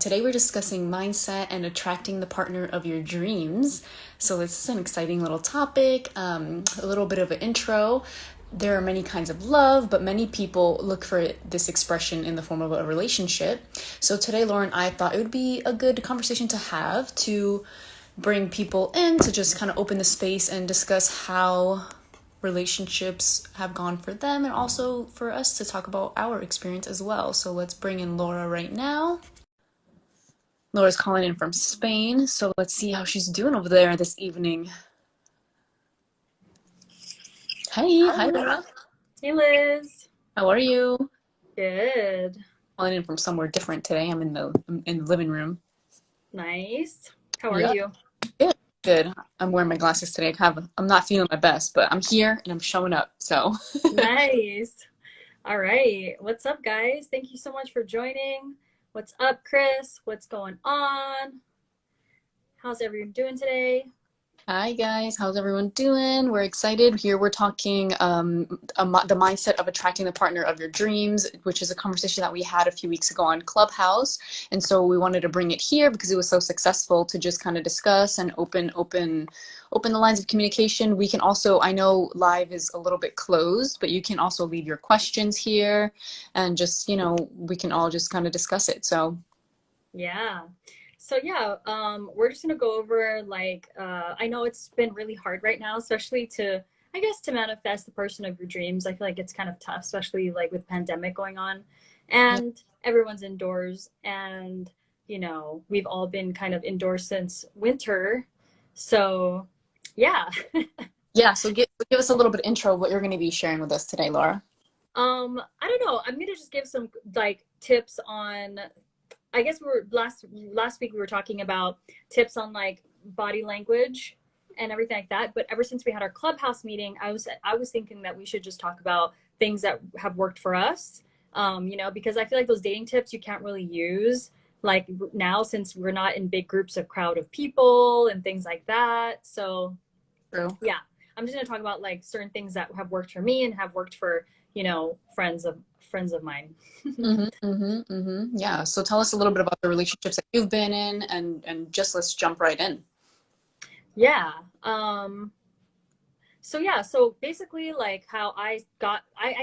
Today we're discussing mindset and attracting the partner of your dreams. So this is an exciting little topic, a little bit of an intro. There are many kinds of love, but many people look for this expression in the form of a relationship. So today, Lauren, I thought it would be a good conversation to have to bring people in to just kind of open the space and discuss how relationships have gone for them and also for us to talk about our experience as well. So let's bring in Laura right now. Laura's calling in from Spain, so let's see how she's doing over there this evening. Hey, hi Hi. Laura. Hey, Liz. How are you? Good. Calling in from somewhere different today. I'm in the living room. Nice. How are Yeah, you? good. Good. I'm wearing my glasses today. I'm not feeling my best, but I'm here and I'm showing up. So Nice. All right. What's up, guys? Thank you so much for joining. What's up, Chris? What's going on? How's everyone doing today? hi guys, how's everyone doing? We're excited. Here we're talking the mindset of attracting the partner of your dreams, which is a conversation that we had a few weeks ago on Clubhouse. And so we wanted to bring it here because it was so successful to just kind of discuss and open the lines of communication. We can also, I know live is a little bit closed, but you can also leave your questions here and just, we can all just kind of discuss it. So Yeah. We're just gonna go over I know it's been really hard right now, especially I guess to manifest the person of your dreams. I feel like it's kind of tough, especially like with pandemic going on yeah. and everyone's indoors and we've all been kind of indoors since winter. So yeah. Yeah, so give us a little bit of intro of what you're going to be sharing with us today, Laura. I don't know. I'm gonna just give some like tips on I guess we were last week we were talking about tips on like body language and everything like that. But ever since we had our clubhouse meeting, I was thinking that we should just talk about things that have worked for us. Because I feel like those dating tips you can't really use like now since we're not in big groups of crowd of people and things like that. So True. yeah, I'm just gonna talk about like certain things that have worked for me and have worked for friends of mine. Yeah. So tell us a little bit about the relationships that you've been in and just let's jump right in. Yeah. So basically like how I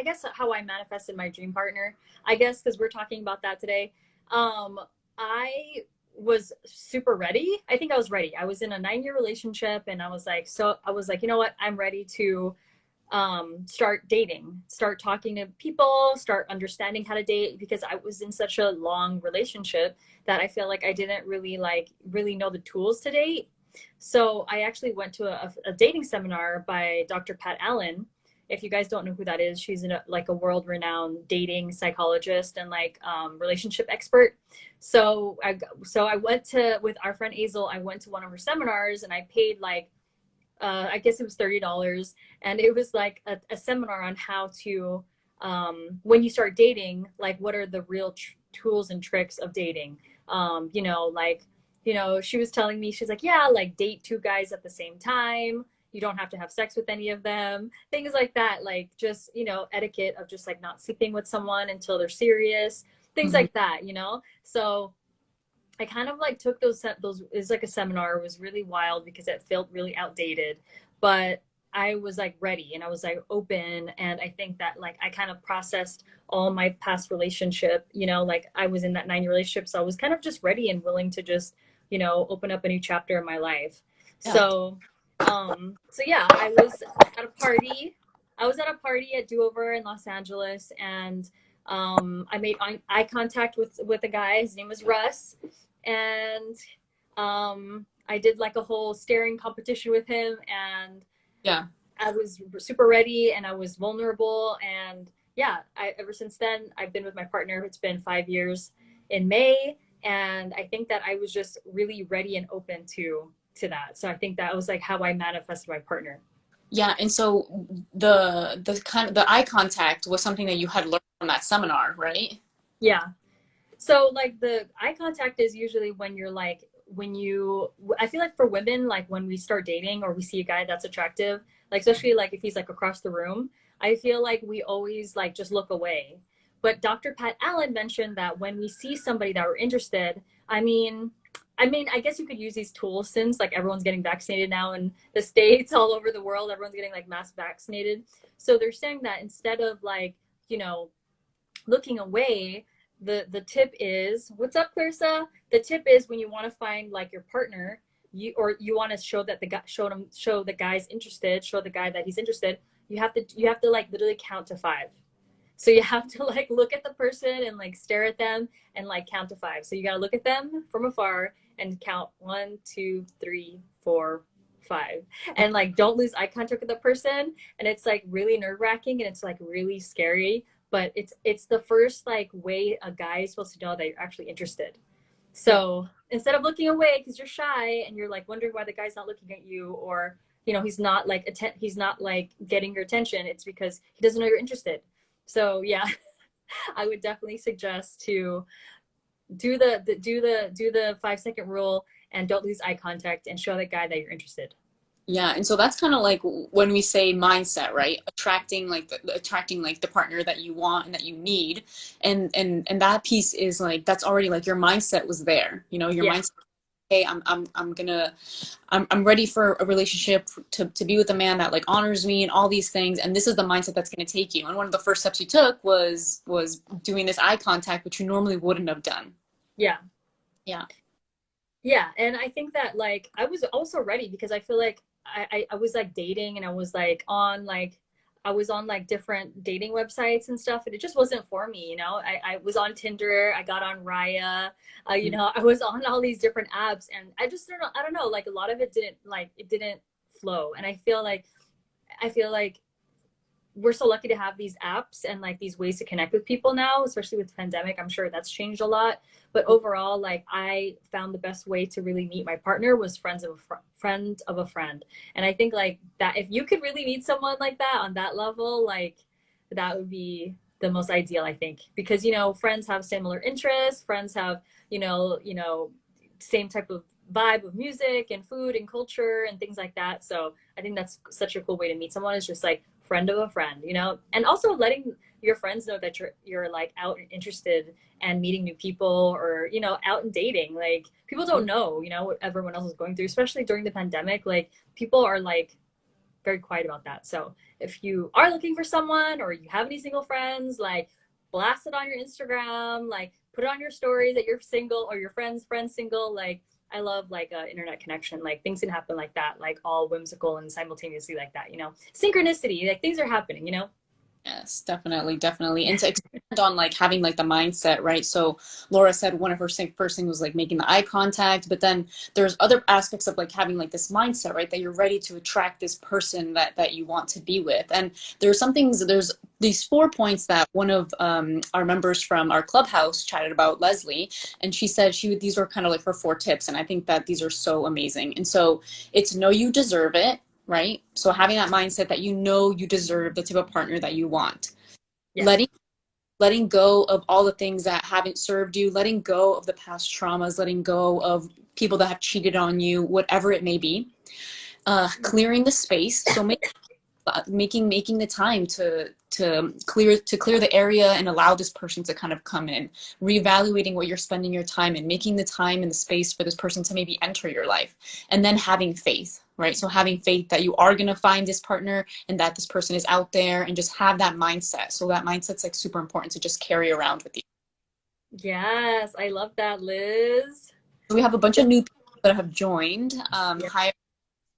guess how I manifested my dream partner, I guess because we're talking about that today. I was super ready. I think I was ready. I was in a 9-year relationship and I was like, you know what, I'm ready to start dating, start talking to people, start understanding how to date, because I was in such a long relationship that I feel like I didn't really know the tools to date. So I actually went to a dating seminar by Dr. Pat Allen. If you guys don't know who that is, she's like a world-renowned dating psychologist and relationship expert. So I went to with our friend Azel. I went to one of her seminars and I paid I guess it was $30, and it was like a seminar on how to when you start dating, like what are the real tools and tricks of dating. She was telling me, she's like, yeah, like date 2 guys at the same time. You don't have to have sex with any of them. Things like that, like just etiquette of just like not sleeping with someone until they're serious. Things Hmm. like that. So I kind of like took those is like a seminar. It was really wild because it felt really outdated, but I was like ready and I was like open, and I think that like I kind of processed all my past relationship, like I was in that 9-year relationship, so I was kind of just ready and willing to just, open up a new chapter in my life. Yeah. So yeah, I was at a party. I was at a party at Do Over in Los Angeles, and I made eye contact with a guy. His name was Russ, and I did like a whole staring competition with him, and Yeah. I was super ready and I was vulnerable, and yeah, ever since then I've been with my partner. It's been 5 years in May, and I think that I was just really ready and open to that. So I think that was like how I manifested my partner. Yeah. And so the eye contact was something that you had learned from that seminar, right? Yeah. So like the eye contact is usually when you're like when you I feel like for women, like when we start dating or we see a guy that's attractive, like especially like if he's like across the room, I feel like we always like just look away. But Dr. Pat Allen mentioned that when we see somebody that we're interested, I mean, I guess you could use these tools since like everyone's getting vaccinated now in the States, all over the world, everyone's getting like mass vaccinated. So they're saying that instead of like, you know, looking away, the tip is, what's up, Clarissa? The tip is when you want to find like your partner, you want to show that the guy show the guy's interested, show the guy that he's interested, you have to like literally count to 5. So you have to like look at the person and like stare at them and like count to 5. So you gotta look at them from afar and count 1, 2, 3, 4, 5, and like don't lose eye contact with the person. And it's like really nerve wracking and it's like really scary. But it's the first like way a guy is supposed to know that you're actually interested. Yeah. So instead of looking away because you're shy and you're like wondering why the guy's not looking at you, or you know he's not like getting your attention, it's because he doesn't know you're interested. So yeah, I would definitely suggest to do the 5-second rule and don't lose eye contact and show that guy that you're interested. Yeah, and so that's kind of like when we say mindset, right? Attracting like the partner that you want and that you need, and that piece is like that's already like your mindset was there. You know, your Yeah. mindset. Hey, I'm ready for a relationship to be with a man that like honors me and all these things, and this is the mindset that's going to take you. And one of the first steps you took was doing this eye contact, which you normally wouldn't have done. Yeah. Yeah. Yeah, and I think that like I was also ready because I feel like I was like dating and I was on like different dating websites and stuff, and it just wasn't for me, you know. I was on Tinder, I got on Raya, you know, I was on all these different apps, and I don't know, like a lot of it didn't flow, and I feel like we're so lucky to have these apps and like these ways to connect with people now, especially with the pandemic. I'm sure that's changed a lot. But overall, like I found the best way to really meet my partner was friend of a friend. And I think like that if you could really meet someone like that on that level, like that would be the most ideal, I think. Because you know, friends have similar interests, friends have, same type of vibe of music and food and culture and things like that. So I think that's such a cool way to meet someone, is just like friend of a friend, you know, and also letting your friends know that you're like out and interested and meeting new people, or you know, out and dating. Like people don't know, you know, what everyone else is going through, especially during the pandemic. Like people are like very quiet about that. So if you are looking for someone or you have any single friends, like blast it on your Instagram, like put it on your story that you're single or your friend's single. Like I love like internet connection. Like things can happen like that, like all whimsical and simultaneously like that, you know, synchronicity, like things are happening, you know? Yes, definitely, definitely. And to expand on like having like the mindset, right? So Laura said one of her first things was like making the eye contact, but then there's other aspects of like having like this mindset, right? That you're ready to attract this person that you want to be with. And there's some things, there's these 4 points that one of our members from our clubhouse chatted about, Leslie, and she said these were kind of like her 4 tips. And I think that these are so amazing. And so it's know you deserve it, right? So having that mindset that you know you deserve the type of partner that you want. Yeah. Letting go of all the things that haven't served you, letting go of the past traumas, letting go of people that have cheated on you, whatever it may be. Clearing the space. So making the time to clear the area and allow this person to kind of come in, reevaluating what you're spending your time in, making the time and the space for this person to maybe enter your life, and then having faith, right? So having faith that you are going to find this partner and that this person is out there, and just have that mindset. So that mindset's like super important to just carry around with you. Yes, I love that, Liz. So we have a bunch of new people that have joined. Yeah. Hi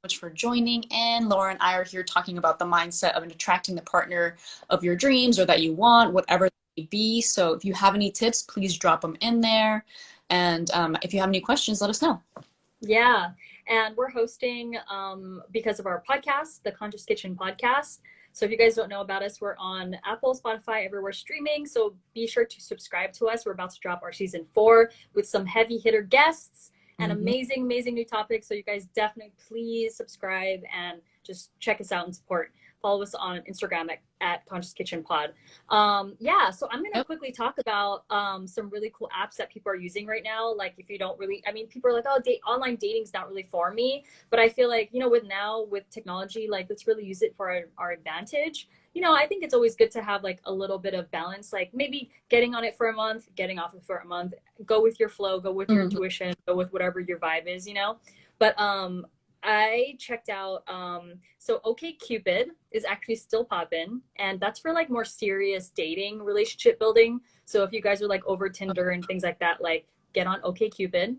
much for joining in. Laura and I are here talking about the mindset of attracting the partner of your dreams or that you want, whatever it may be. So if you have any tips, please drop them in there. And if you have any questions, let us know. Yeah. And we're hosting, because of our podcast, the Conscious Kitchen podcast. So if you guys don't know about us, we're on Apple, Spotify, everywhere streaming. So be sure to subscribe to us. We're about to drop our season 4 with some heavy hitter guests and amazing, amazing new topics. So you guys definitely please subscribe and just check us out and support. Follow us on Instagram at Conscious Kitchen Pod. Yeah, so I'm gonna quickly talk about some really cool apps that people are using right now. Like if you don't really, I mean, people are like, oh, online dating's not really for me. But I feel like, you know, with technology, like let's really use it for our advantage. you know, I think it's always good to have like a little bit of balance, like maybe getting on it for a month, getting off it for a month, go with your flow, go with your Mhm. intuition, go with whatever your vibe is, you know. But I checked out so OK Cupid is actually still popping, and that's for like more serious dating, relationship building. So if you guys are like over Tinder and things like that, like get on OK Cupid.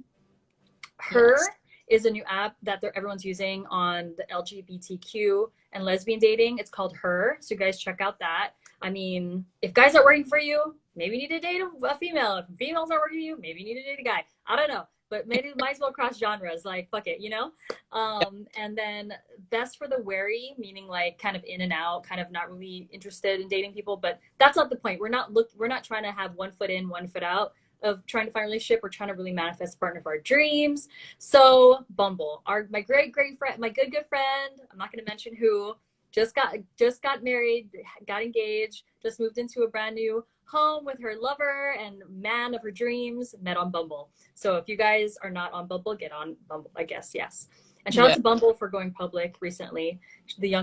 Her Yes. is a new app that everyone's using on the LGBTQ and lesbian dating. It's called Her. So you guys check out that. I mean, if guys aren't working for you, maybe you need to date a female. If females aren't working for you, maybe you need to date a guy. I don't know. But maybe might as well cross genres. Like, fuck it, you know? And then best for the wary, meaning like kind of in and out, kind of not really interested in dating people. But that's not the point. We're not trying to have one foot in, one foot out of trying to find a relationship. We're trying to really manifest a partner of our dreams. So Bumble, my great friend, my good friend, I'm not going to mention who, just got married, got engaged, just moved into a brand new home with her lover and man of her dreams, met on Bumble. So if you guys are not on Bumble, get on Bumble, I guess. Yes. And shout out Yeah. to Bumble for going public recently. The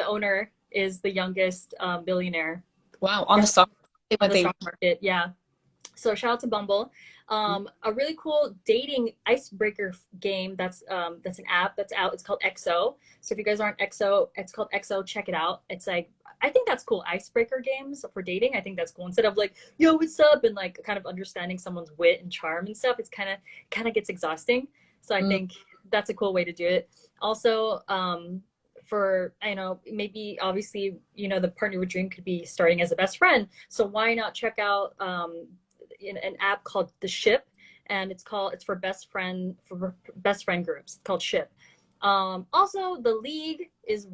owner is the youngest billionaire Wow. On the stock, on but the they. stock market. Yeah. So shout out to Bumble. A really cool dating icebreaker game that's an app that's out. It's called XO. So if you guys aren't XO, it's called XO. Check it out. It's like I think that's cool. Icebreaker games for dating. I think that's cool. Instead of like, yo, what's up? And like kind of understanding someone's wit and charm and stuff, it's kind of gets exhausting. So I Mm. think that's a cool way to do it. Also, for I know maybe obviously the partner with dream could be starting as a best friend. So why not check out in an app called The Ship, and it's for best friend groups. It's called Ship. Also, the League is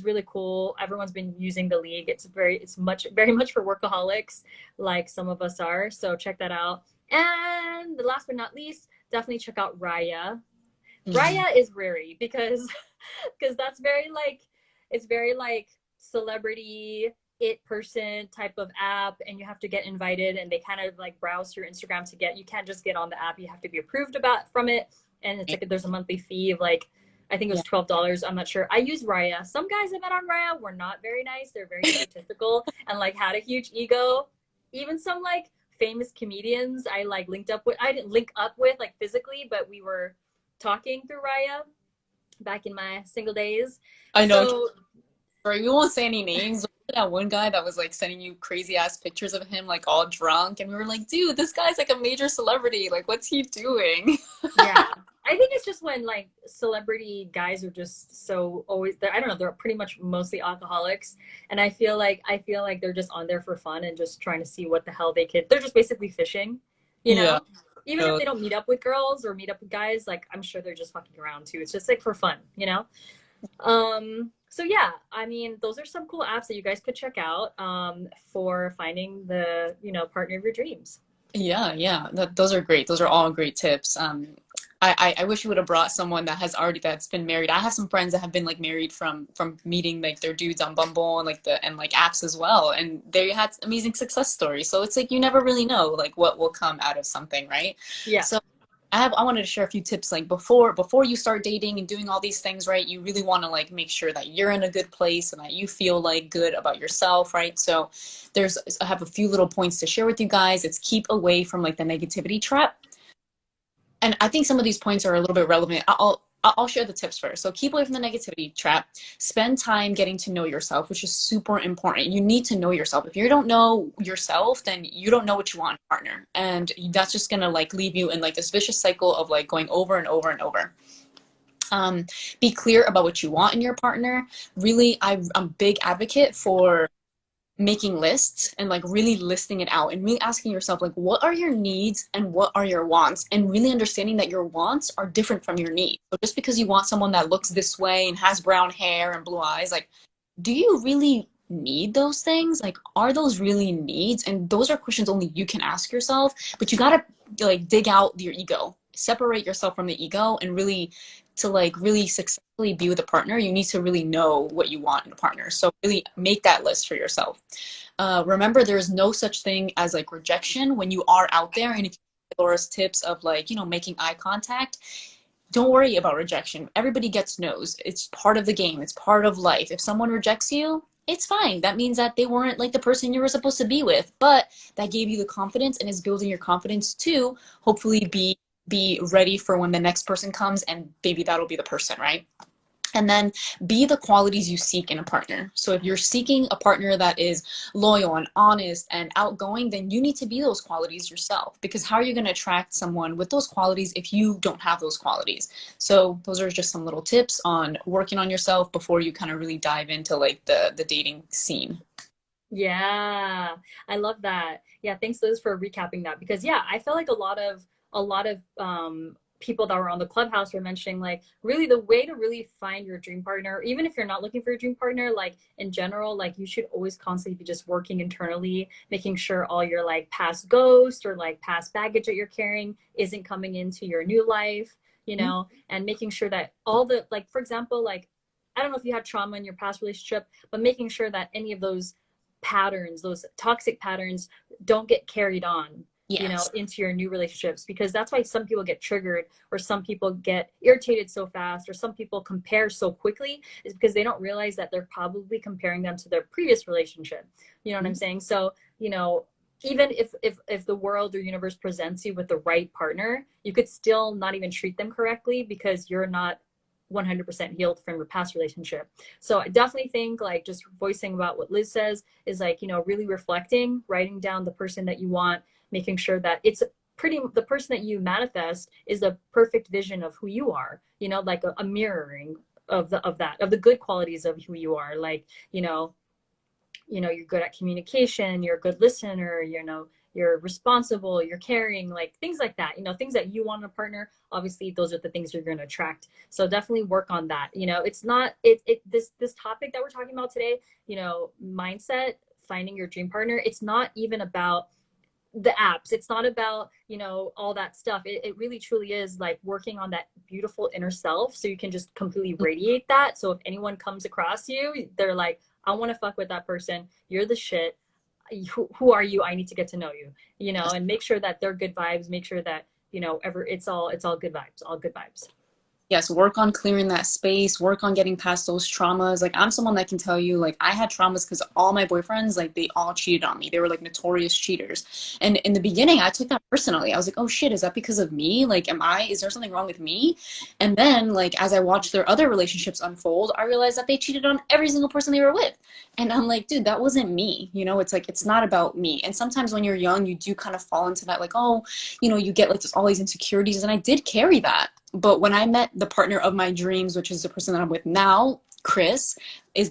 really cool. Everyone's been using the League. It's very much for workaholics, like some of us are. So check that out. And the last but not least, definitely check out Raya. Mhm. Raya is rary because because that's very like it's very like celebrity it person type of app, and you have to get invited, and they kind of like browse your Instagram to get. You can't just get on the app, you have to be approved about from it, and it's like there's a monthly fee of like I think it Yeah. was $12. I'm not sure. I use Raya. Some guys I met on Raya were not very nice. They're very egotistical and like had a huge ego. Even some like famous comedians I didn't link up with like physically, but we were talking through Raya back in my single days. I know. So Right, we won't say any names. That one guy that was like sending you crazy ass pictures of him like all drunk, and we were like, dude, this guy's like a major celebrity. Like, what's he doing? yeah, I think it's just when like celebrity guys are just so always. I don't know. They're pretty much mostly alcoholics, and I feel like they're just on there for fun and just trying to see what the hell they could. They're just basically fishing, you Yeah. know. Even if So, they don't meet up with girls or meet up with guys, like I'm sure they're just fucking around too. It's just like for fun, you know. So yeah, I mean, those are some cool apps that you guys could check out for finding the partner of your dreams. yeah, yeah. Those are great. Those are all great tips. I wish you would have brought someone that's been married. I have some friends that have been like married from meeting like their dudes on Bumble and like apps as well, and they had amazing success stories. So it's like you never really know like what will come out of something, right? Yeah. So I wanted to share a few tips like before you start dating and doing all these things, right? You really want to like make sure that you're in a good place and that you feel like good about yourself, right? So I have a few little points to share with you guys. It's keep away from like the negativity trap. And I think some of these points are a little bit relevant. I'll share the tips first. So keep away from the negativity trap. Spend time getting to know yourself, which is super important. You need to know yourself. If you don't know yourself, then you don't know what you want in a partner. And that's just gonna like leave you in like this vicious cycle of like going over and over and over. Be clear about what you want in your partner. Really, I'm a big advocate for making lists and like really listing it out and really asking yourself like what are your needs and what are your wants, and really understanding that your wants are different from your needs. So just because you want someone that looks this way and has brown hair and blue eyes, like do you really need those things? Like are those really needs? And those are questions only you can ask yourself, but you got to like dig out your ego, separate yourself from the ego, and really to like really successfully be with a partner, you need to really know what you want in a partner. So really make that list for yourself. Remember, there is no such thing as like rejection when you are out there. And if you Laura's tips of like, making eye contact, don't worry about rejection. Everybody gets no's. It's part of the game. It's part of life. If someone rejects you, it's fine. That means that they weren't like the person you were supposed to be with, but that gave you the confidence and is building your confidence to hopefully be ready for when the next person comes, and maybe that'll be the person, right? And then be the qualities you seek in a partner. So if you're seeking a partner that is loyal and honest and outgoing, then you need to be those qualities yourself, because how are you going to attract someone with those qualities if you don't have those qualities? So those are just some little tips on working on yourself before you kind of really dive into like the dating scene. Yeah, I love that. Yeah, thanks Liz for recapping that because yeah, I feel like a lot of people that were on the clubhouse were mentioning like really the way to really find your dream partner, even if you're not looking for a dream partner, like in general, like you should always constantly be just working internally, making sure all your like past ghost or like past baggage that you're carrying isn't coming into your new life, you Mhm. know, and making sure that all the like for example, like I don't know if you had trauma in your past relationship, but making sure that any of those patterns, those toxic patterns, don't get carried on, you know, Yes. into your new relationships. Because that's why some people get triggered, or some people get irritated so fast, or some people compare so quickly, is because they don't realize that they're probably comparing them to their previous relationship. You know what I'm Mhm. saying? So, you know, even if the world or universe presents you with the right partner, you could still not even treat them correctly because you're not 100% healed from your past relationship. So I definitely think like just voicing about what Liz says is like, you know, really reflecting, writing down the person that you want, making sure that it's pretty the person that you manifest is a perfect vision of who you are, you know, like a mirroring of the good qualities of who you are. Like, you know, you're good at communication, you're a good listener, you know, you're responsible, you're caring, like things like that, you know, things that you want in a partner. Obviously those are the things you're going to attract, so definitely work on that. You know, it's not this topic that we're talking about today, you know, mindset, finding your dream partner, it's not even about the apps, it's not about, you know, all that stuff. It really truly is like working on that beautiful inner self so you can just completely radiate that, so if anyone comes across you, they're like, I want to fuck with that person, you're the shit, who are you, I need to get to know you, you know, Yes. and make sure that they're good vibes, make sure that, you know, it's all good vibes, all good vibes. Yes, work on clearing that space, work on getting past those traumas. Like I'm someone that can tell you, like I had traumas because all my boyfriends, like they all cheated on me. They were like notorious cheaters. And in the beginning, I took that personally. I was like, oh shit, is that because of me? Like, is there something wrong with me? And then like as I watched their other relationships unfold, I realized that they cheated on every single person they were with. And I'm like, dude, that wasn't me. You know, it's like it's not about me. And sometimes when you're young, you do kind of fall into that, like, oh, you know, you get like just all these insecurities. And I did carry that. But when I met the partner of my dreams, which is the person that I'm with now, Chris,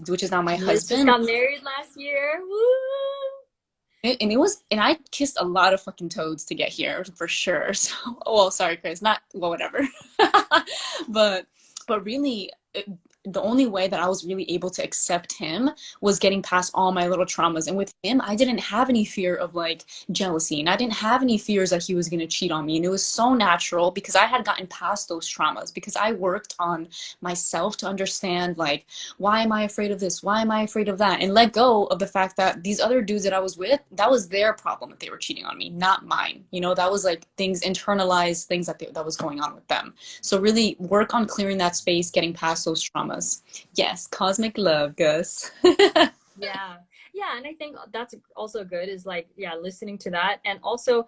which is now my Liz just husband, got married last year. Woo! and it was, and I kissed a lot of fucking toads to get here for sure. So, oh, well, sorry, Chris, not well, whatever. but but really, the only way that I was really able to accept him was getting past all my little traumas. And with him, I didn't have any fear of like jealousy, and I didn't have any fears that he was going to cheat on me. And it was so natural because I had gotten past those traumas, because I worked on myself to understand like, why am I afraid of this? Why am I afraid of that? And let go of the fact that these other dudes that I was with, that was their problem that they were cheating on me, not mine. You know, that was like things, internalized things that was going on with them. So really work on clearing that space, getting past those traumas. Yes, cosmic love, Gus. Yeah. Yeah. And I think that's also good is like, yeah, listening to that. And also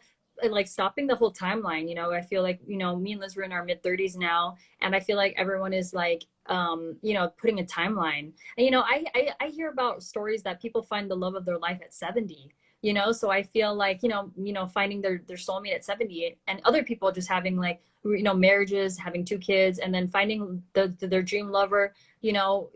like stopping the whole timeline. You know, I feel like, you know, me and Liz were in our mid 30s now. And I feel like everyone is like, you know, putting a timeline. And, you know, I hear about stories that people find the love of their life at 70. You know, so I feel like, finding their soulmate at 70, and other people just having like, you know, marriages, having two kids, and then finding their dream lover, you know,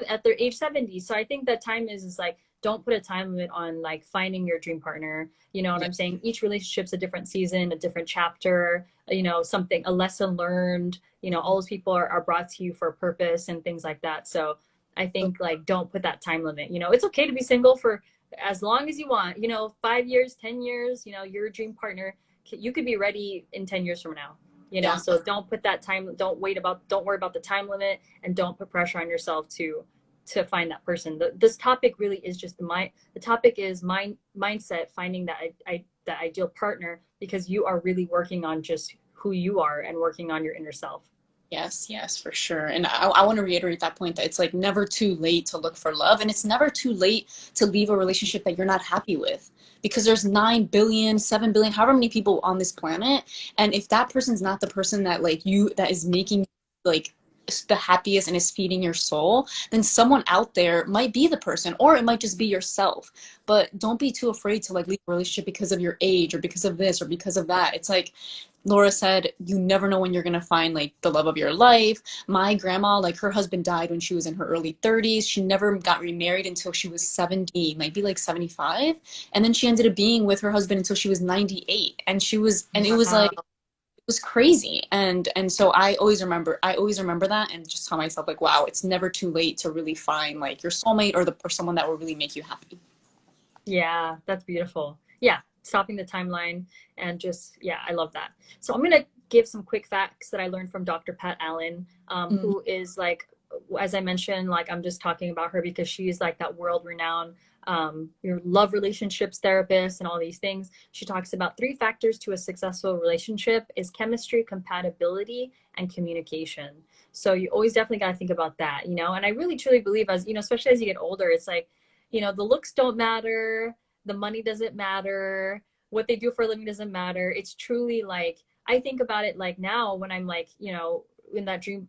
at their age 70. So I think that time is like, don't put a time limit on like finding your dream partner. You know what Yeah. I'm saying? Each relationship's a different season, a different chapter, you know, something, a lesson learned, you know, all those people are brought to you for a purpose and things like that. So I think like, don't put that time limit. You know, it's okay to be single for as long as you want, you know, 5 years, 10 years, you know, your dream partner, you could be ready in 10 years from now, you know, Yeah. so don't put that time, don't worry about the time limit, and don't put pressure on yourself to find that person. This topic really is just the topic is mindset, finding that ideal partner, because you are really working on just who you are and working on your inner self. Yes, yes, for sure. And I want to reiterate that point that it's like never too late to look for love. And it's never too late to leave a relationship that you're not happy with. Because there's 9 billion, 7 billion, however many people on this planet. And if that person's not the person that like you, that is making like the happiest and is feeding your soul, then someone out there might be the person, or it might just be yourself. But don't be too afraid to like leave a relationship because of your age or because of this or because of that. It's like, Laura said, you never know when you're gonna find like the love of your life. My grandma, like her husband died when she was in her early 30s. She never got remarried until she was 70, might be like 75. And then she ended up being with her husband until she was 98. And she was, and it was Wow. like, it was crazy. And so I always remember that and just tell myself like, wow, it's never too late to really find like your soulmate or someone that will really make you happy. Yeah, that's beautiful. Yeah, stopping the timeline and just, yeah, I love that. So I'm going to give some quick facts that I learned from Dr. Pat Allen, Mm, who is like, as I mentioned, like I'm just talking about her because she's like that world renowned your love relationships therapist and all these things. She talks about 3 factors to a successful relationship is chemistry, compatibility, and communication. So you always definitely got to think about that, you know, and I really truly believe as, you know, especially as you get older, it's like, you know, the looks don't matter, the money doesn't matter, what they do for a living doesn't matter. It's truly like, I think about it like now when I'm like, you know, in that dream,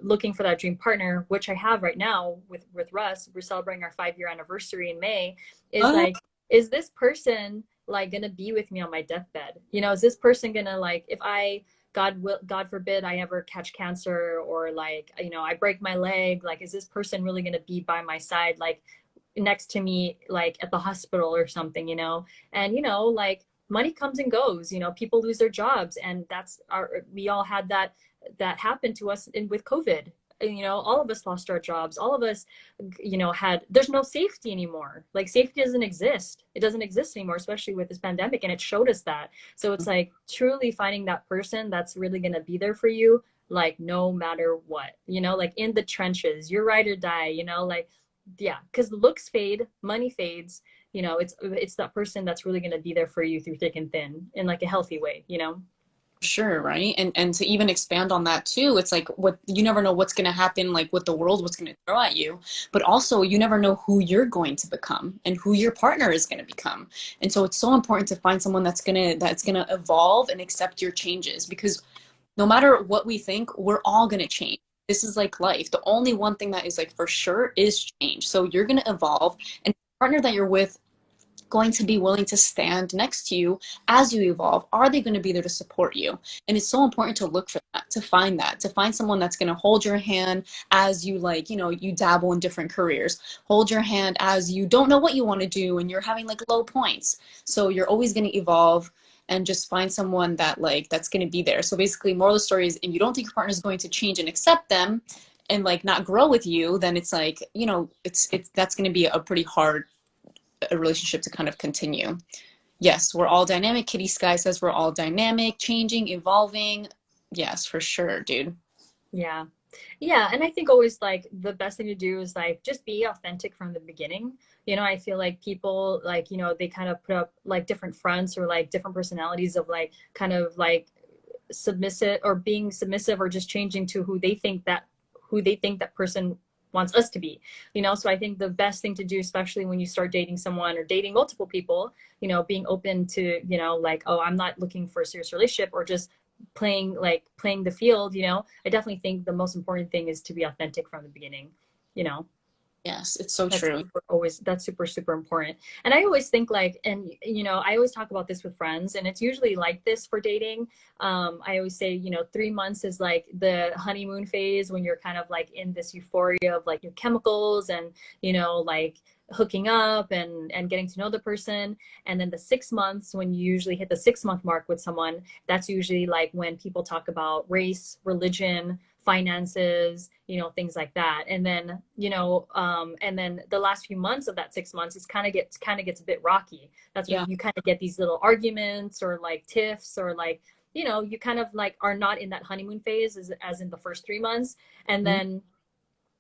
looking for that dream partner, which I have right now with Russ. We're celebrating our 5-year anniversary in May. Is uh, like, is this person like gonna be with me on my deathbed? You know, is this person gonna like, if I God forbid I ever catch cancer or like, you know, I break my leg, like, is this person really gonna be by my side, like next to me, like at the hospital or something, you know? And you know, like money comes and goes, you know, people lose their jobs, and that's our, we all had that happened to us with COVID. You know, all of us lost our jobs, all of us, you know, had, there's no safety anymore, like safety doesn't exist, it doesn't exist anymore, especially with this pandemic, and it showed us that. So it's like truly finding that person that's really going to be there for you, like no matter what, you know, like in the trenches, you're ride or die, you know, like, yeah, because looks fade, money fades, you know, it's that person that's really going to be there for you through thick and thin in like a healthy way, you know. Sure, right? And to even expand on that too, it's like what you never know what's going to happen like with the world, what's going to throw at you, but also you never know who you're going to become and who your partner is going to become. And so it's so important to find someone that's going to evolve and accept your changes because no matter what we think, we're all going to change. This is like life. The only one thing that is like for sure is change. So you're going to evolve and the partner that you're with going to be willing to stand next to you as you evolve? Are they going to be there to support you? And it's so important to look for that, to find someone that's going to hold your hand as you like, you dabble in different careers, hold your hand as you don't know what you want to do and you're having like low points. So you're always going to evolve and just find someone that like, that's going to be there. So basically moral of the story is, if you don't think your partner is going to change and accept them and like not grow with you, then it's like, it's that's going to be a pretty hard a relationship to kind of continue. Yes, we're all dynamic. Kitty Sky says we're all dynamic, changing, evolving. Yes, for sure, dude. Yeah. Yeah. And I think always like the best thing to do is like just be authentic from the beginning. You know, I feel like people like, you know, they kind of put up like different fronts or like different personalities of like kind of like submissive or being submissive or just changing to who they think that person wants us to be, you know. So I think the best thing to do, especially when you start dating someone or dating multiple people, you know, being open to, you know, like, oh, I'm not looking for a serious relationship or just playing the field, you know. I definitely think the most important thing is to be authentic from the beginning, you know. Yes, it's so That's true. always, that's super super important. And I always think like, and you know, I always talk about this with friends, and it's usually like this for dating. I always say, you know, 3 months is like the honeymoon phase when you're kind of like in this euphoria of like your chemicals and, you know, like hooking up and getting to know the person. And then the 6 months, when you usually hit the 6 month mark with someone, that's usually like when people talk about race, religion, finances, you know, things like that. And then, you know, and then the last few months of that 6 months is kind of gets a bit rocky. That's when Yeah. you kind of get these little arguments or like tiffs or like, you know, you kind of like are not in that honeymoon phase as in the first 3 months. And Mhm.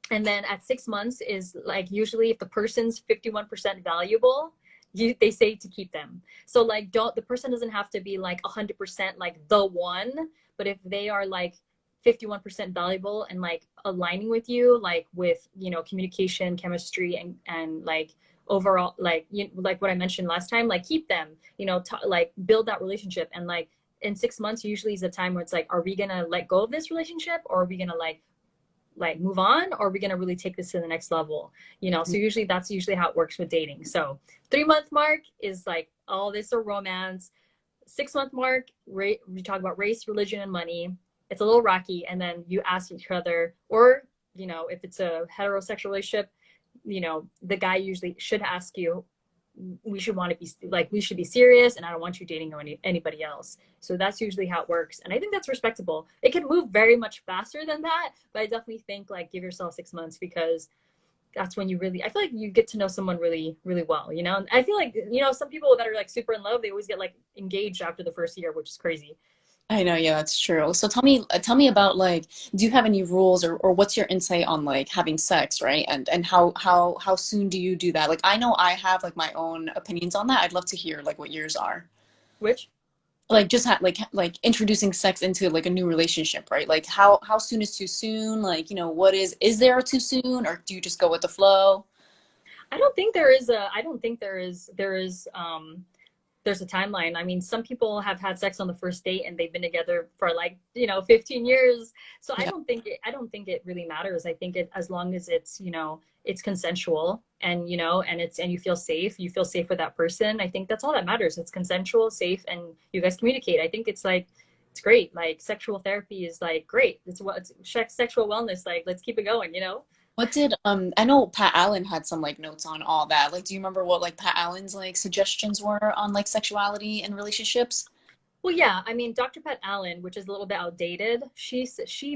then at 6 months is like usually if the person's 51% valuable, they say to keep them. So like, don't, the person doesn't have to be like 100% like the one, but if they are like 51% valuable and like aligning with you, like with, you know, communication, chemistry, and like overall, like, you, like what I mentioned last time, like keep them, you know, like build that relationship. And like in 6 months usually is a time where it's like, are we gonna let go of this relationship, or are we gonna like move on, or are we gonna really take this to the next level, you know? So usually that's usually how it works with dating. So 3 month mark is like all this or romance. 6 month mark, we talk about race, religion, and money. It's a little rocky, and then you ask each other, or, you know, if it's a heterosexual relationship, you know, the guy usually should ask you, we should want to be like, we should be serious, and I don't want you dating anybody else. So that's usually how it works, and I think that's respectable. It can move very much faster than that, but I definitely think like give yourself 6 months, because that's when you really, I feel like you get to know someone really, really well, you know? And I feel like, you know, some people that are like super in love, they always get like engaged after the first year, which is crazy. I know, yeah, that's true. So tell me about like, do you have any rules, or what's your insight on like having sex, right? And how soon do you do that? Like, I know I have like my own opinions on that. I'd love to hear like what yours are. Which, Like just like introducing sex into like a new relationship, right? Like how soon is too soon? Like, you know, what is there too soon, or do you just go with the flow? I don't think there is a, I don't think there's a timeline. I mean, some people have had sex on the first date and they've been together for like, you know, 15 years. So Yeah. I don't think it really matters. I think it, as long as it's, you know, it's consensual, and, you know, and it's, and you feel safe with that person. I think that's all that matters. It's consensual, safe, and you guys communicate. I think it's like, it's great. Like sexual therapy is like great. It's what it's sexual wellness. Like, let's keep it going, you know? What did I know Pat Allen had some like notes on all that. Like, do you remember what like Pat Allen's like suggestions were on like sexuality and relationships? Well, yeah, I mean, Dr. Pat Allen, which is a little bit outdated, she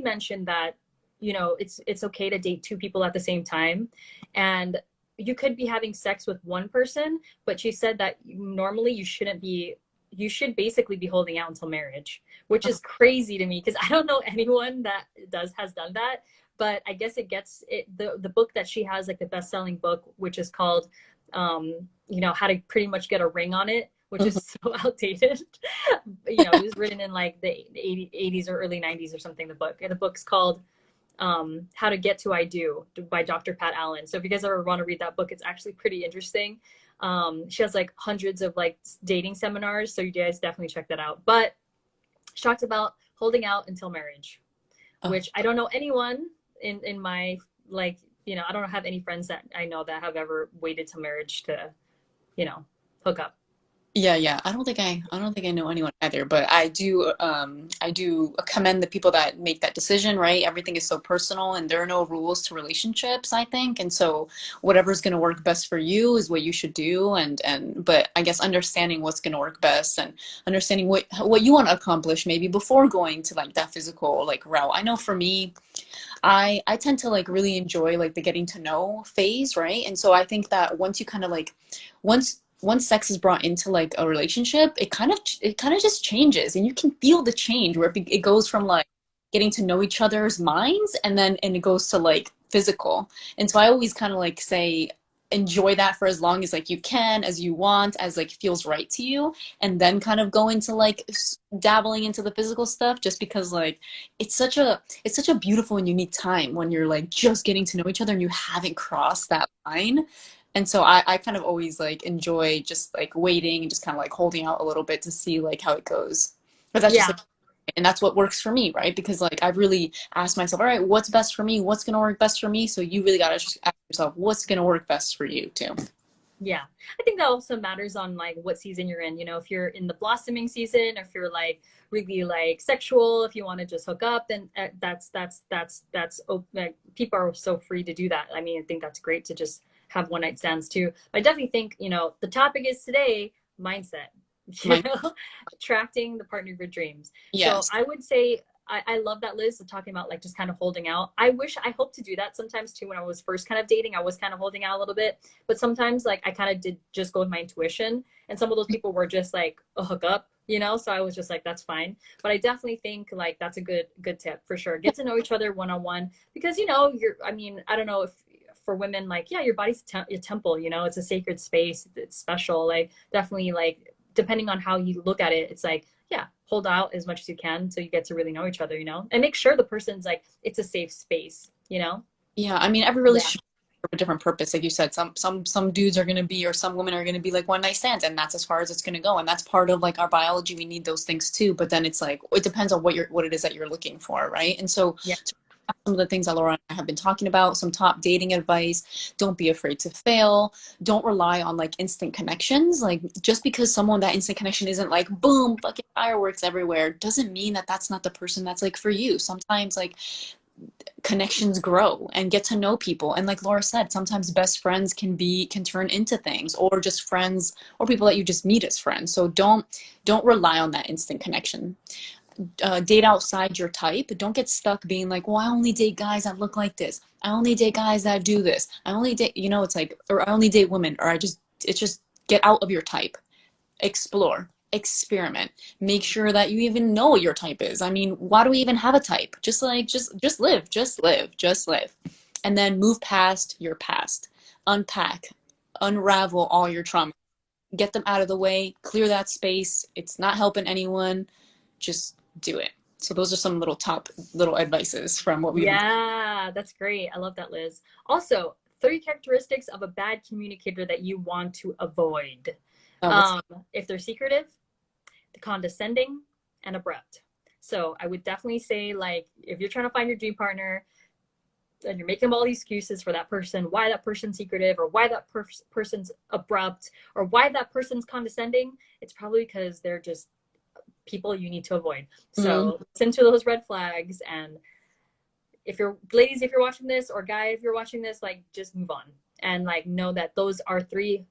mentioned that, you know, it's okay to date two people at the same time, and you could be having sex with one person, but she said that normally you shouldn't be, you should basically be holding out until marriage, which is crazy to me because I don't know anyone that does has done that. But I guess it gets it, the book that she has, like the best-selling book, which is called you know, how to pretty much get a ring on it, which Mhm. is so outdated. You know, it was written in like the 80s or early 90s or something. The book's called How to Get to I Do by Dr. Pat Allen. So if you guys ever want to read that book, it's actually pretty interesting. She has like hundreds of like dating seminars, so you guys definitely check that out. But she talks about holding out until marriage, Oh. which I don't know anyone in my, like, you know, I don't have any friends that I know that have ever waited till marriage to, you know, hook up. Yeah, yeah. I don't think I know anyone either, but I do commend the people that make that decision, right? Everything is so personal and there are no rules to relationships, I think. And so whatever's going to work best for you is what you should do, and but I guess understanding what's going to work best and understanding what you want to accomplish maybe before going to like that physical like route. I know for me, I tend to like really enjoy like the getting to know phase, right? And so I think that once you kind of like once sex is brought into like a relationship, it kind of just changes, and you can feel the change where it goes from like getting to know each other's minds, and it goes to like physical. And so I always kind of like say enjoy that for as long as like you can, as you want, as like feels right to you, and then kind of go into like dabbling into the physical stuff, just because like it's such a beautiful and unique time when you're like just getting to know each other and you haven't crossed that line. And so I kind of always like enjoy just like waiting and just kind of like holding out a little bit to see like how it goes. But that's just Yeah. like, and that's what works for me, right? Because like I've really asked myself, all right, what's best for me? What's going to work best for me? So you really got to just ask yourself, what's going to work best for you too. Yeah. I think that also matters on like what season you're in. You know, if you're in the blossoming season, if you're like really like sexual, if you want to just hook up, then like, people are so free to do that. I mean, I think that's great to just have one night stands too. But I definitely think, you know, the topic is today mindset, you My know, attracting the partner of your dreams. So yes. I would say I love that list of talking about like just kind of holding out. I hope to do that sometimes too. When I was first kind of dating, I was kind of holding out a little bit, but sometimes like I kind of did just go with my intuition. And some of those people were just like a hookup, you know? So I was just like, that's fine. But I definitely think like that's a good tip for sure. Get to know each other one-on-one, because, you know, I mean, I don't know if for women, like, yeah, your body's your temple, you know, it's a sacred space. It's special. Like definitely like, depending on how you look at it, it's like, yeah, hold out as much as you can so you get to really know each other, and make sure the person's like, it's a safe space. Yeah, I mean, every Yeah. relationship for a different purpose. Like you said, some dudes are gonna be, or some women are gonna be like one night stands, and that's as far as it's gonna go. And that's part of like our biology. We need those things too. But then it's like it depends on what it is that you're looking for, right? And so Yeah. some of the things that Laura and I have been talking about, some top dating advice: don't be afraid to fail. Don't rely on like instant connections. Like just because someone, that instant connection isn't like boom, fucking fireworks everywhere, doesn't mean that that's not the person that's like for you. Sometimes like connections grow and get to know people, and like Laura said, sometimes best friends can turn into things, or just friends, or people that you just meet as friends. So don't rely on that instant connection. Date outside your type. Don't get stuck being like, well, I only date guys that look like this, I only date guys that do this, I only date, it's like, or I only date women, or it's just get out of your type. Explore, experiment, make sure that you even know what your type is. I mean, why do we even have a type? Just like just live, and then move past your past. Unpack, unravel all your trauma, get them out of the way, clear that space. It's not helping anyone. Just do it. So those are some little advices from what we've been. Yeah, that's great. I love that, Liz. Also, 3 characteristics of a bad communicator that you want to avoid. Oh, what's Um, if they're secretive, condescending, and abrupt. So I would definitely say, like, if you're trying to find your dream partner and you're making all these excuses for that person, why that person's secretive, or why that person's abrupt, or why that person's condescending, it's probably because they're just people you need to avoid. mm, So listen to those red flags, and if you're ladies, if you're watching this, or guy, if you're watching this, like, just move on, and like know that those are 3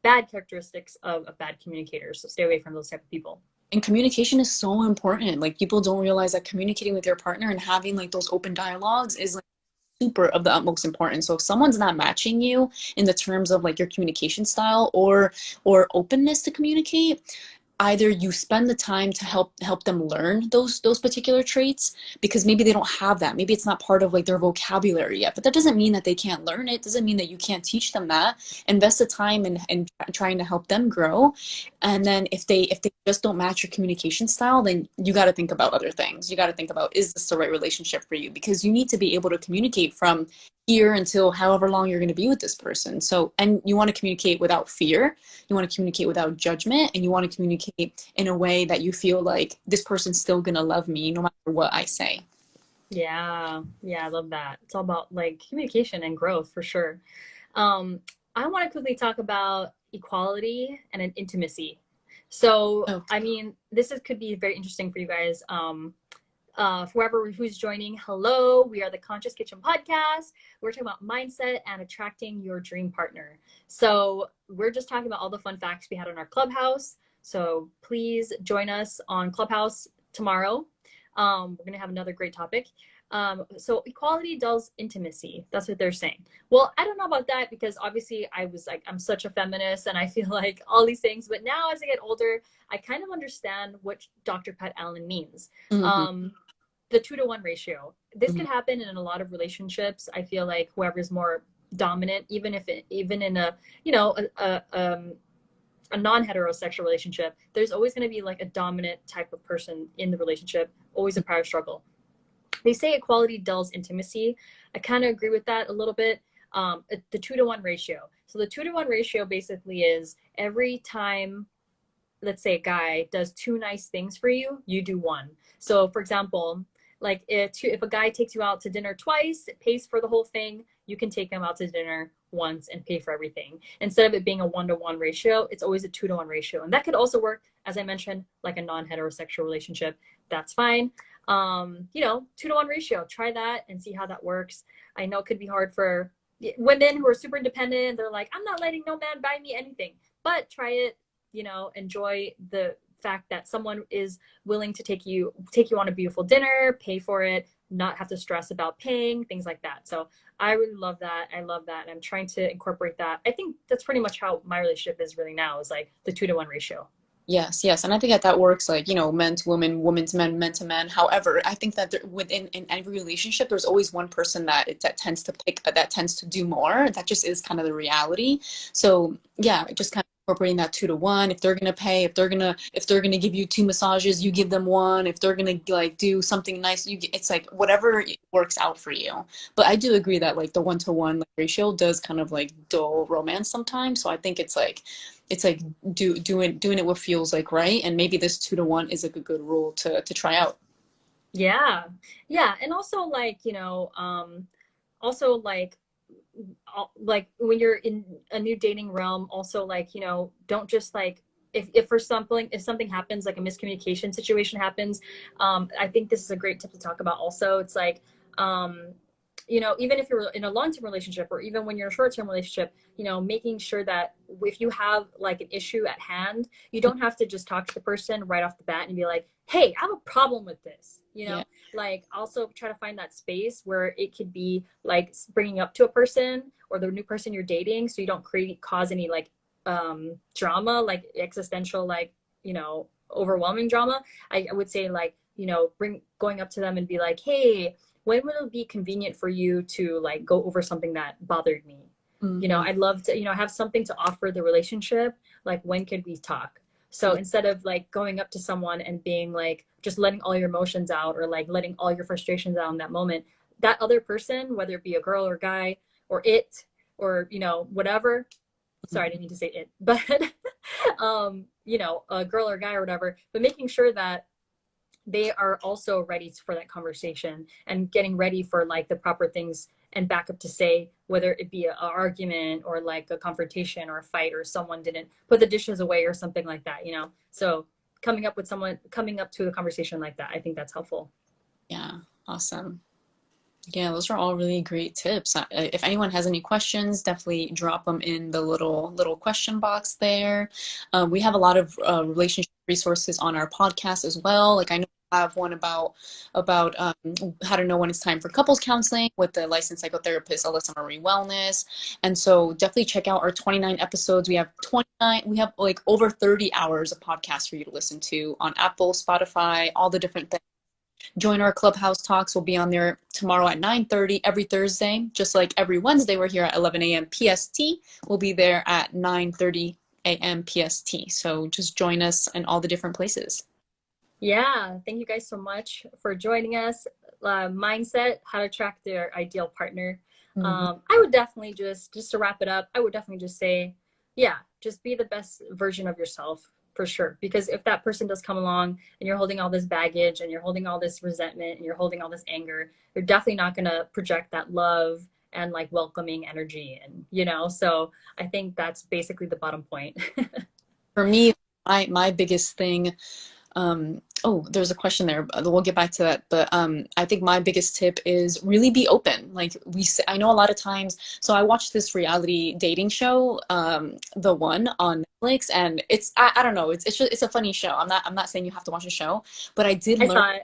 bad characteristics of a bad communicator. So stay away from those type of people. and communication is so important. Like people don't realize that communicating with your partner and having like those open dialogues is like super of the utmost importance. So if someone's not matching you in the terms of like your communication style or openness to communicate, either you spend the time to help them learn those particular traits, because maybe they don't have that, maybe it's not part of like their vocabulary yet, but that doesn't mean that they can't learn it, doesn't mean that you can't teach them that. Invest the time in trying to help them grow. And then if they just don't match your communication style, then you got to think about other things. You got to think about, is this the right relationship for you? Because you need to be able to communicate from here until however long you're going to be with this person. So, and you want to communicate without fear, you want to communicate without judgment, and you want to communicate in a way that you feel like this person's still going to love me no matter what I say. Yeah, yeah, I love that. It's all about like communication and growth for sure. Um, I want to quickly talk about equality and an intimacy. So, Oh, I mean, could be very interesting for you guys. For whoever who's joining, hello. We are the Conscious Kitchen podcast. We're talking about mindset and attracting your dream partner. So we're just talking about all the fun facts we had on our Clubhouse. So please join us on Clubhouse tomorrow. We're gonna have another great topic. So equality dulls intimacy. That's what they're saying. Well, I don't know about that, because obviously I was like, I'm such a feminist and I feel like all these things. But now as I get older, I kind of understand what Dr. Pat Allen means. mm-hmm, The 2-to-1 ratio. This mm-hmm, could happen in a lot of relationships. I feel like whoever's more dominant, even in a a non-heterosexual relationship, there's always going to be like a dominant type of person in the relationship, always a power struggle. They say equality dulls intimacy. I kind of agree with that a little bit. The 2-to-1 ratio. So the 2-to-1 ratio basically is every time, let's say a guy does 2 nice things for you, you do 1. So for example, like if a guy takes you out to dinner twice, pays for the whole thing, you can take him out to dinner once and pay for everything. Instead of it being a 1-to-1 ratio, it's always a 2-to-1 ratio. And that could also work, as I mentioned, like a non-heterosexual relationship. That's fine. 2-to-1 ratio. Try that and see how that works. I know it could be hard for women who are super independent. They're like, I'm not letting no man buy me anything. But try it. Enjoy the fact that someone is willing to take you on a beautiful dinner, pay for it, not have to stress about paying, things like that. So I really love that. I love that. And I'm trying to incorporate that. I think that's pretty much how my relationship is really now, is like the 2-to-1 ratio. yes, and I think that works, like, men to women, women to men, men to men. However, I think that within in every relationship, there's always one person that tends to do more. That just is kind of the reality. So yeah, just kind of incorporating that 2 to 1. If they're gonna pay, if they're gonna give you 2 massages, you give them one. If they're gonna like do something nice, it's like whatever works out for you. But I do agree that like the 1 to 1 like, ratio does kind of like dull romance sometimes. So I think it's like doing it what feels like right, and maybe this 2 to 1 is like a good rule to try out. Yeah. Yeah. And also like, also like when you're in a new dating realm, also like, don't just like if something happens, like a miscommunication situation happens, I think this is a great tip to talk about also. It's like, um, even if you're in a long-term relationship or even when you're in a short-term relationship, making sure that if you have like an issue at hand, you don't have to just talk to the person right off the bat and be like, hey, I have a problem with this, Yeah. like also try to find that space where it could be like bringing up to a person or the new person you're dating, so you don't cause any like drama, like existential, like overwhelming drama. I would say like bring going up to them and be like, hey, when would it be convenient for you to like go over something that bothered me? Hmm. I'd love to have something to offer the relationship, like when could we talk? So Yeah. instead of like going up to someone and being like just letting all your emotions out or like letting all your frustrations out in that moment, that other person, whether it be a girl or guy or it or whatever, sorry, I didn't mean to say it, but a girl or guy or whatever, but making sure that they are also ready for that conversation and getting ready for like the proper things and backup to say, whether it be a argument or like a confrontation or a fight or someone didn't put the dishes away or something like that, so coming up to a conversation like that, I think that's helpful. Yeah. Awesome. Yeah, those are all really great tips. If anyone has any questions, definitely drop them in the little question box there. We have a lot of relationship resources on our podcast as well. Like I know I have one about how to know when it's time for couples counseling with the licensed psychotherapist Alyssa Marie Wellness. And so definitely check out our 29 episodes. We have like over 30 hours of podcasts for you to listen to on Apple, Spotify, all the different things. Join our Clubhouse talks. We'll be on there tomorrow at 9:30 every Thursday. Just like every Wednesday, we're here at 11 a.m. PST. We'll be there at 9:30 a.m. PST. So just join us in all the different places. Yeah, thank you guys so much for joining us. Mindset, how to attract their ideal partner. Mhm. I would definitely just to wrap it up, I would definitely just say, yeah, just be the best version of yourself for sure. Because if that person does come along and you're holding all this baggage and you're holding all this resentment and you're holding all this anger, you're definitely not gonna project that love and like welcoming energy. And so I think that's basically the bottom point. For me, my biggest thing. Oh, there's a question there. We'll get back to that. But I think my biggest tip is really be open. Like I know a lot of times. So I watched this reality dating show, the one on Netflix, and I don't know. It's a funny show. I'm not saying you have to watch a show, but I did I learn.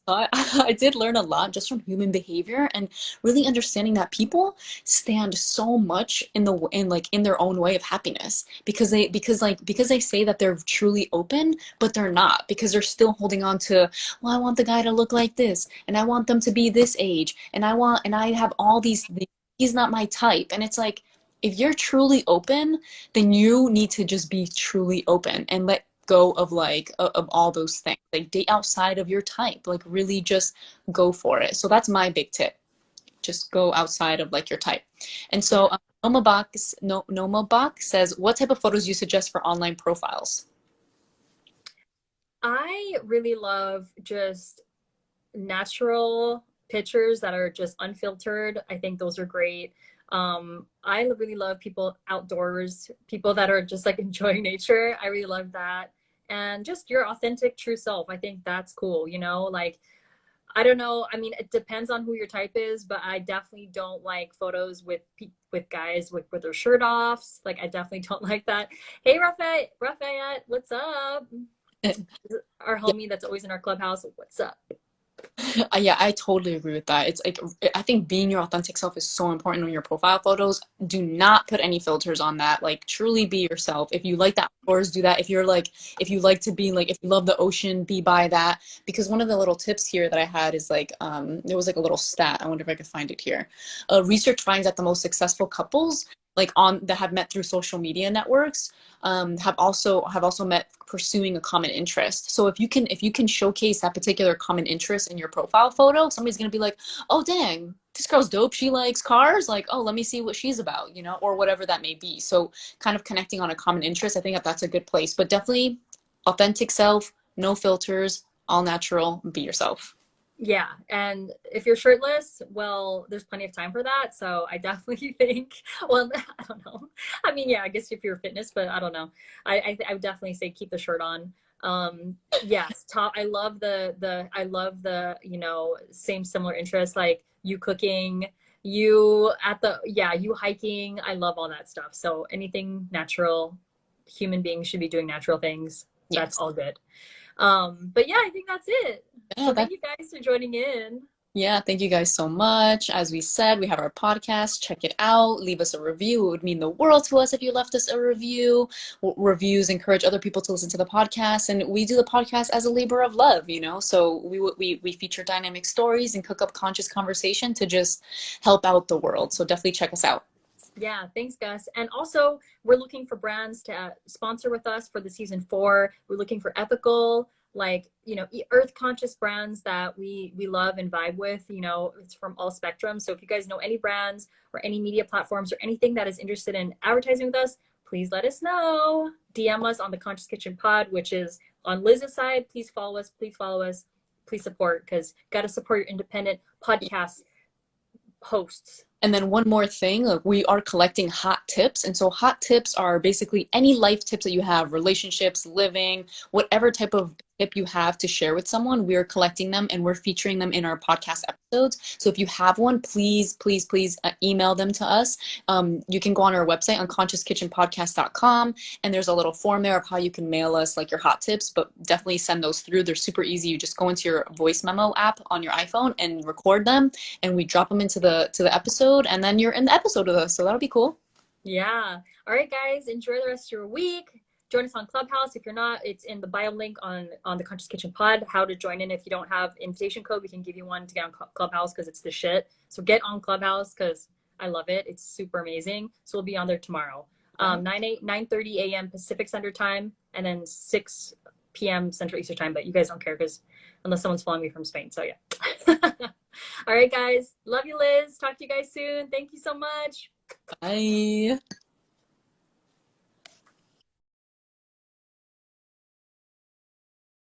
saw it. I did learn a lot just from human behavior and really understanding that people stand so much in their own way of happiness because they say that they're truly open, but they're not because they're still holding on to, well, I want the guy to look like this and I want them to be this age and I have all these he's not my type. And it's like, if you're truly open, then you need to just be truly open and let go of of all those things, like date outside of your type, like really just go for it. So that's my big tip, just go outside of like your type. And so Yeah. Noma Box says, what type of photos do you suggest for online profiles? I really love just natural pictures that are just unfiltered. I think those are great. I really love people outdoors, people that are just like enjoying nature. I really love that. And just your authentic, true self. I think that's cool, like I don't know. I mean, it depends on who your type is, but I definitely don't like photos with guys with their shirt off. Like, I definitely don't like that. Hey, Rafayette, what's up? Our Yeah. homie that's always in our clubhouse. What's up? Yeah, I totally agree with that. It's like, I think being your authentic self is so important on your profile photos. Do not put any filters on that. Like, truly be yourself. If you like that Outdoors, do that. If you're like, if you like to be like, if you love the ocean, be by that. Because one of the little tips here that I had is like, there was like a little stat. I wonder if I could find it here. Research finds that the most successful couples, like on that have met through social media networks, have also met pursuing a common interest. So if you can showcase that particular common interest in your profile photo, somebody's gonna be like, oh dang, this girl's dope. She likes cars. Like, oh, let me see what she's about, or whatever that may be. So kind of connecting on a common interest, I think that that's a good place. But definitely authentic self, no filters, all natural, be yourself. Yeah, and if you're shirtless, well, there's plenty of time for that. So I definitely think, well, I don't know. I mean, yeah, I guess if you're fitness, but I don't know. I would definitely say keep the shirt on. Yes, top. I love the same similar interests like you cooking, you hiking. I love all that stuff. So anything natural, human beings should be doing natural things. That's Yes. all good. But yeah, I think that's it. Yeah, So thank you guys for joining in. yeah, thank you guys so much. As we said, we have our podcast. Check it out. Leave us a review. It would mean the world to us if you left us a review. Reviews encourage other people to listen to the podcast, and we do the podcast as a labor of love. So we feature dynamic stories and cook up conscious conversation to just help out the world. So definitely check us out. Yeah, thanks, Gus. And also, we're looking for brands to sponsor with us for the season 4. We're looking for ethical, like, earth conscious brands that we love and vibe with. It's from all spectrums. So if you guys know any brands or any media platforms or anything that is interested in advertising with us, please let us know. DM us on the Conscious Kitchen Pod, which is on Liz's side. Please follow us. Please follow us. Please support, because got to support your independent podcast hosts. And then one more thing, like we are collecting hot tips. And so hot tips are basically any life tips that you have, relationships, living, whatever type of tip you have to share with someone, we're collecting them and we're featuring them in our podcast episodes. So if you have one, please, please, please email them to us. You can go on our website, unconsciouskitchenpodcast.com, and there's a little form there of how you can mail us like your hot tips, but definitely send those through. They're super easy. You just go into your voice memo app on your iPhone and record them, and we drop them into the episode, and then you're in the episode with us. So that'll be cool. Yeah. All right, guys. Enjoy the rest of your week. Join us on Clubhouse. If you're not, it's in the bio link on the Conscious Kitchen Pod, how to join in. If you don't have invitation code, we can give you one to get on Clubhouse because it's the shit. So get on Clubhouse because I love it. It's super amazing. So we'll be on there tomorrow. 9:30 a.m. Pacific Standard Time, and then 6 p.m. Central Eastern Time. But you guys don't care because unless someone's following me from Spain. So yeah. All right, guys. Love you, Liz. Talk to you guys soon. Thank you so much. Bye.